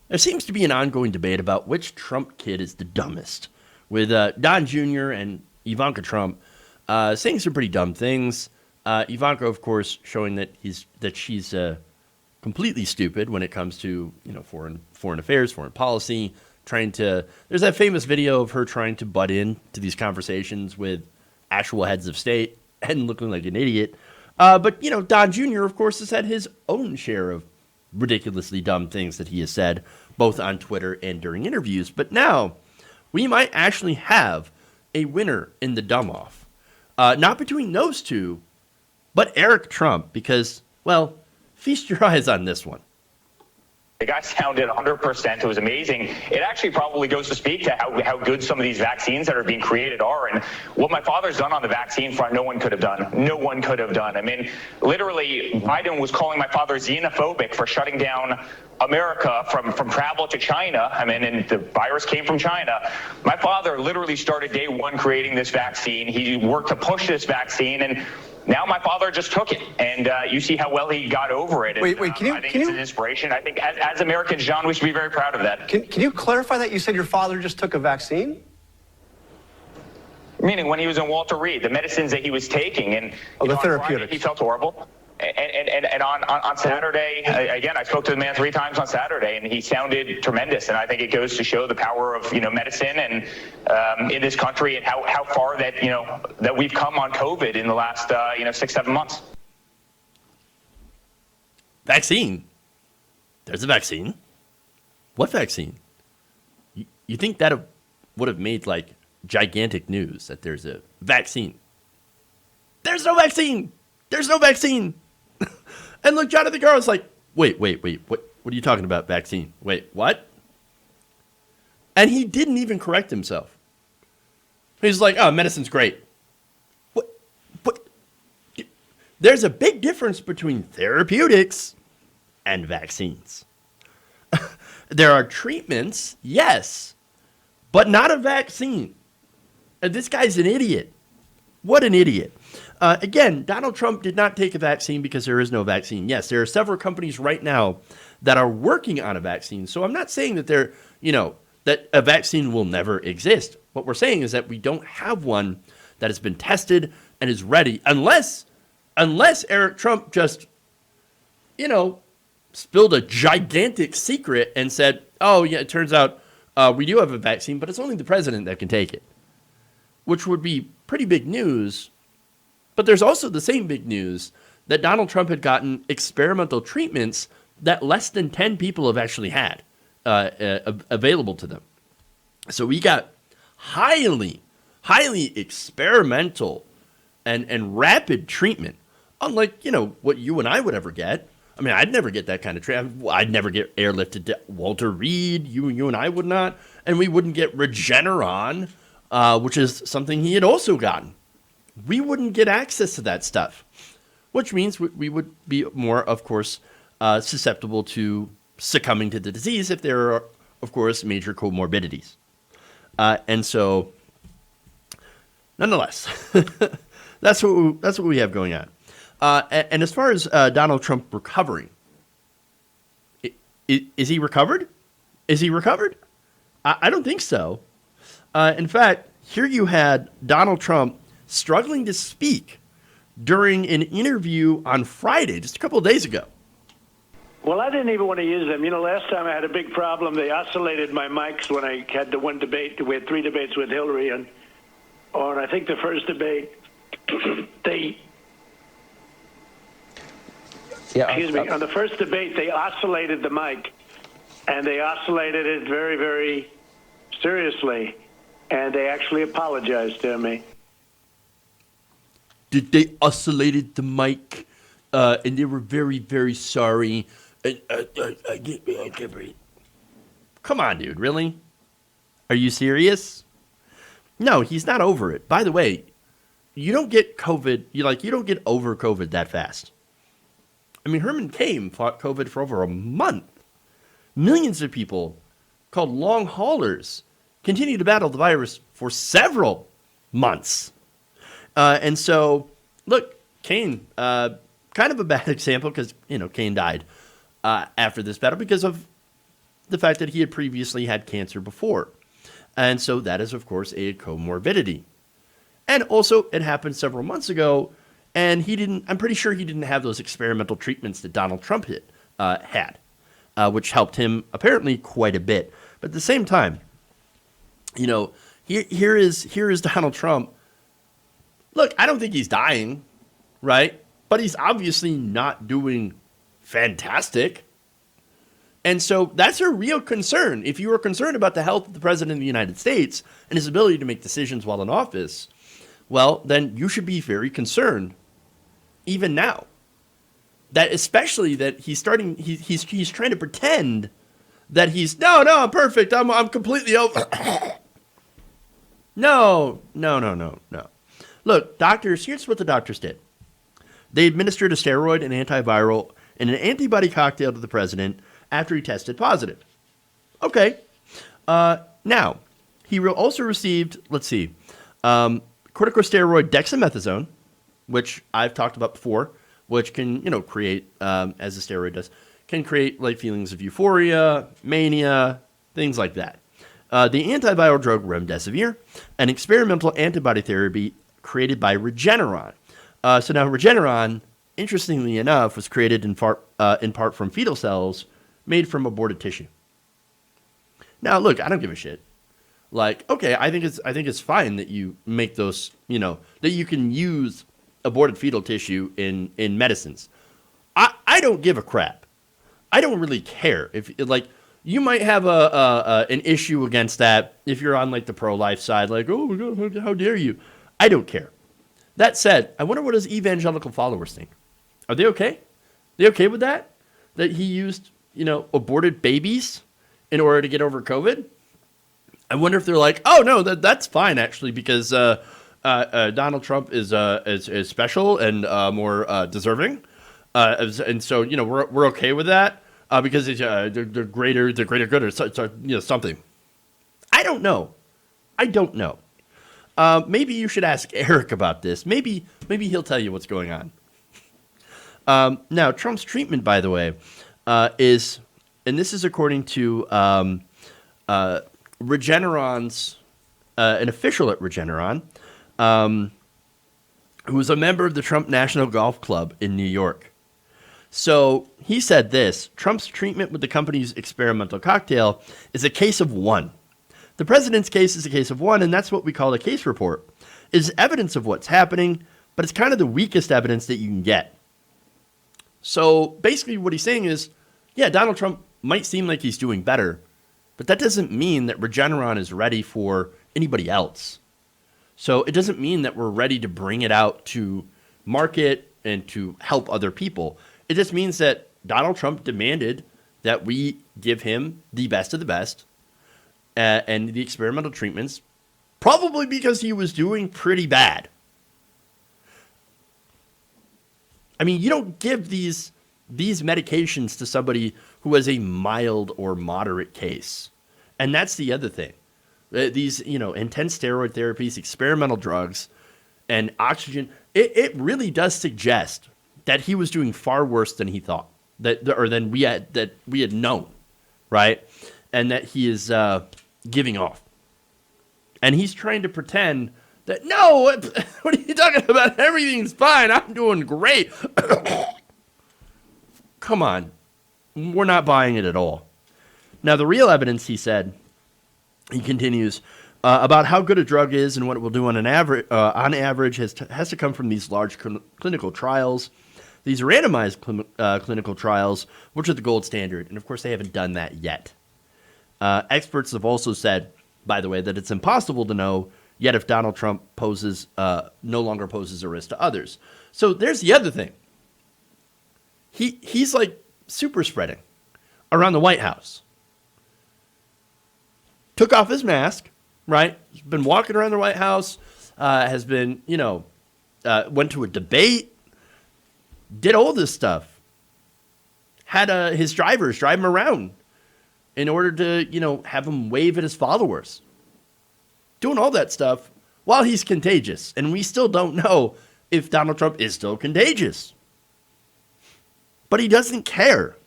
There seems to be an ongoing debate about which Trump kid is the dumbest, with Don Jr. and Ivanka Trump saying some pretty dumb things. Ivanka, of course, showing that she's completely stupid when it comes to foreign affairs, foreign policy. There's that famous video of her trying to butt in to these conversations with actual heads of state and looking like an idiot. But Don Jr., of course, has had his own share of ridiculously dumb things that he has said, both on Twitter and during interviews. But now we might actually have a winner in the dumb off. Not between those two, but Eric Trump, because, well, feast your eyes on this one. The guy sounded 100%. It was amazing. It actually probably goes to speak to how good some of these vaccines that are being created are. And what my father's done on the vaccine front, no one could have done. No one could have done. I mean, literally, Biden was calling my father xenophobic for shutting down America from travel to China. I mean, and the virus came from China. My father literally started day one creating this vaccine. He worked to push this vaccine, and now my father just took it, and you see how well he got over it. And, wait, I think it's an inspiration. I think as Americans, John, we should be very proud of that. Can you clarify that? You said your father just took a vaccine? Meaning when he was in Walter Reed, the medicines that he was taking, and the therapeutics. On Friday, he felt horrible. And on Saturday, again, I spoke to the man 3 times on Saturday, and he sounded tremendous. And I think it goes to show the power of medicine and in this country, and how far that we've come on COVID in the last 6-7 months. Vaccine. There's a vaccine. What vaccine? You think that would have made like gigantic news that there's a vaccine? There's no vaccine. There's no vaccine. And look, Jonathan Garland's like, wait. What are you talking about, vaccine? Wait, what? And he didn't even correct himself. He's like, oh, medicine's great. What? There's a big difference between therapeutics and vaccines. There are treatments, yes, but not a vaccine. And this guy's an idiot. What an idiot. Again, Donald Trump did not take a vaccine because there is no vaccine. Yes, there are several companies right now that are working on a vaccine. So I'm not saying that that a vaccine will never exist. What we're saying is that we don't have one that has been tested and is ready unless Eric Trump just, spilled a gigantic secret and said, oh, yeah, it turns out we do have a vaccine, but it's only the president that can take it, which would be pretty big news. But there's also the same big news that Donald Trump had gotten experimental treatments that less than 10 people have actually had available to them. So we got highly experimental and rapid treatment, unlike, what you and I would ever get. I mean, I'd never get that kind of treatment. I'd never get airlifted to Walter Reed. You and I would not. And we wouldn't get Regeneron, which is something he had also gotten. We wouldn't get access to that stuff, which means we would be more, of course, susceptible to succumbing to the disease if there are, of course, major comorbidities. And so, nonetheless, that's what we have going on. And as far as Donald Trump recovering, is he recovered? Is he recovered? I don't think so. In fact, here you had Donald Trump struggling to speak during an interview on Friday, just a couple of days ago. Well, I didn't even want to use them. Last time I had a big problem. They oscillated my mics when I had the one debate. We had 3 debates with Hillary, and on I think the first debate, on the first debate, they oscillated the mic, and they oscillated it very, very seriously, and they actually apologized to me. Did they oscillated the mic, and they were very, very sorry. I can't breathe. Come on, dude, really? Are you serious? No, he's not over it. By the way, you don't get COVID. You don't get over COVID that fast. I mean, Herman Cain fought COVID for over a month. Millions of people, called long haulers, continue to battle the virus for several months. And so, look, Cain, kind of a bad example because, Cain died after this battle because of the fact that he had previously had cancer before. And so that is, of course, a comorbidity. And also, it happened several months ago, and I'm pretty sure he didn't have those experimental treatments that Donald Trump had, which helped him apparently quite a bit. But at the same time, here is Donald Trump. Look, I don't think he's dying, right? But he's obviously not doing fantastic. And so that's a real concern. If you are concerned about the health of the president of the United States and his ability to make decisions while in office, well, then you should be very concerned, even now. That especially that he's trying to pretend that no, I'm perfect. I'm completely over. No. Look, doctors, here's what the doctors did. They administered a steroid, an antiviral, and an antibody cocktail to the president after he tested positive. Okay. Now, he also received, corticosteroid dexamethasone, which I've talked about before, which can, create, as the steroid does, can create like feelings of euphoria, mania, things like that. The antiviral drug remdesivir, an experimental antibody therapy created by Regeneron. So now Regeneron, interestingly enough, was created in part from fetal cells made from aborted tissue. Now, look, I don't give a shit. Like, okay, I think it's fine that you make those, that you can use aborted fetal tissue in medicines. I don't give a crap. I don't really care if you might have an issue against that if you're on like the pro-life side, like, oh my God, how dare you? I don't care. That said, I wonder what his evangelical followers think. Are they okay? They okay with that? That he used, aborted babies in order to get over COVID? I wonder if they're like, oh no, that's fine actually, because Donald Trump is special and more deserving, and so we're okay with that because they're greater good or something. I don't know. Maybe you should ask Eric about this. Maybe he'll tell you what's going on. Now, Trump's treatment, by the way, is, and this is according to Regeneron's, an official at Regeneron, who is a member of the Trump National Golf Club in New York. So he said this: Trump's treatment with the company's experimental cocktail is a case of one. The president's case is a case of one, and that's what we call a case report. It's evidence of what's happening, but it's kind of the weakest evidence that you can get. So basically what he's saying is, yeah, Donald Trump might seem like he's doing better, but that doesn't mean that Regeneron is ready for anybody else. So it doesn't mean that we're ready to bring it out to market and to help other people. It just means that Donald Trump demanded that we give him the best of the best and the experimental treatments, probably because he was doing pretty bad. I mean, you don't give these medications to somebody who has a mild or moderate case. And that's the other thing. These, intense steroid therapies, experimental drugs, and oxygen, it really does suggest that he was doing far worse than he thought, than we had known, right? And that he is giving off. And he's trying to pretend that, no, what are you talking about? Everything's fine. I'm doing great. Come on. We're not buying it at all. Now, the real evidence, he said, he continues, about how good a drug is and what it will do on average has to come from these large clinical trials. These randomized clinical trials, which are the gold standard. And, of course, they haven't done that yet. Experts have also said, by the way, that it's impossible to know yet if Donald Trump no longer poses a risk to others. So there's the other thing. He's like super spreading around the White House. Took off his mask, right? He's been walking around the White House, has been, went to a debate, did all this stuff. Had his drivers drive him around in order to, have him wave at his followers. Doing all that stuff while he's contagious. And we still don't know if Donald Trump is still contagious. But he doesn't care.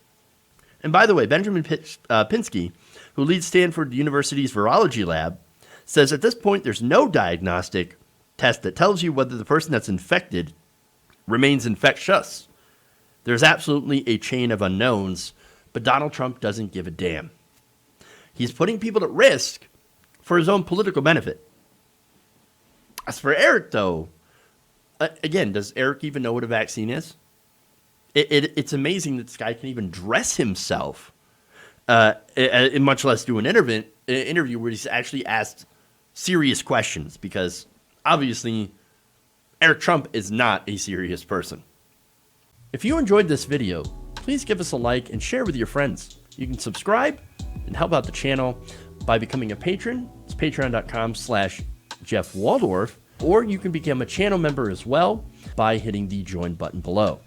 And by the way, Benjamin Pinsky, who leads Stanford University's virology lab, says at this point there's no diagnostic test that tells you whether the person that's infected remains infectious. There's absolutely a chain of unknowns, but Donald Trump doesn't give a damn. He's putting people at risk for his own political benefit. As for Eric, though, again, does Eric even know what a vaccine is? It's amazing that this guy can even dress himself, much less do an interview where he's actually asked serious questions, because obviously Eric Trump is not a serious person. If you enjoyed this video, please give us a like and share with your friends. You can subscribe and help out the channel by becoming a patron. It's patreon.com/Jeff Waldorf, or you can become a channel member as well by hitting the join button below.